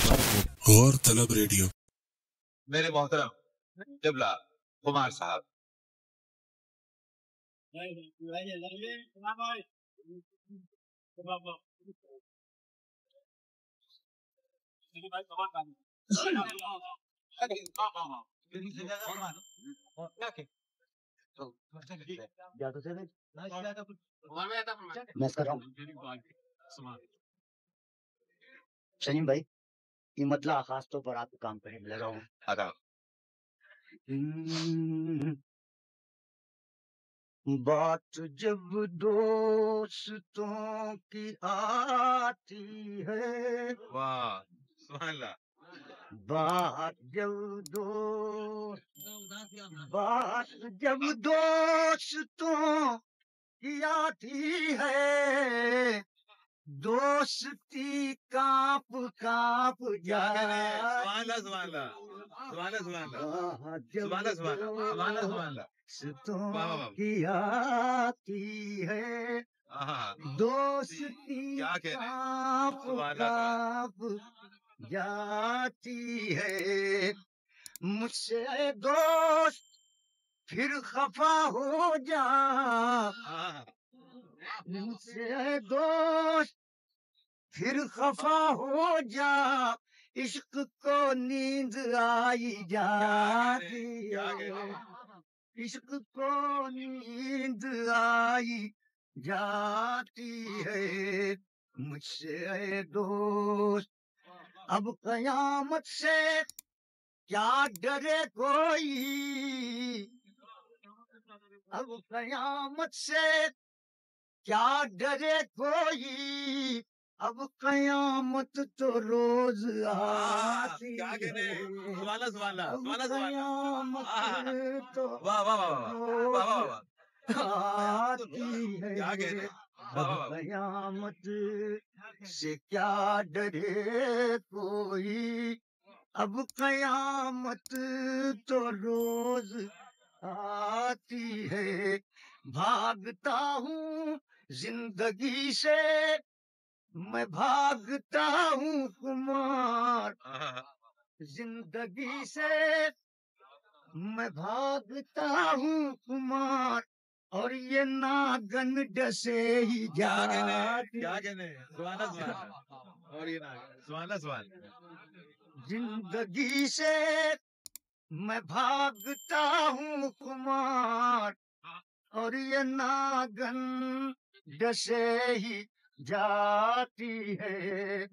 गौर तलब रेडियो। मेरे मोहतरम क़िबला कुमार साहब, सलीम भाई, ये मतलब खास तौर पर आपके काम पे लगा हूँ। बात जब दोस्तों की आती है, वाह सुभान अल्लाह। बात जब दोस्तों की आती है, दोस्ती कांप कांप जाए। दोस्तों की आती है, दोस्ती कांप कांप जाती है। मुझसे दोस्त फिर खफा हो जा, मुझसे दोस्त फिर खफा हो जा, इश्क को नींद आई जाती है, इश्क को नींद आई जाती है। मुझसे दोस्त अब कयामत से क्या डरे कोई, अब कयामत से क्या डरे कोई, अब कयामत तो रोज आती है, अब कयामत तो रोज आती है। अब कयामत से क्या डरे कोई, अब कयामत तो रोज आती है। भागता हूँ जिंदगी से, मैं भागता हूँ कुमार, जिंदगी से मैं भागता हूँ कुमार, और ये नागन डसे ही जाती। जिंदगी से मैं भागता हूँ कुमार, और ये नागन डसे ही जाती है।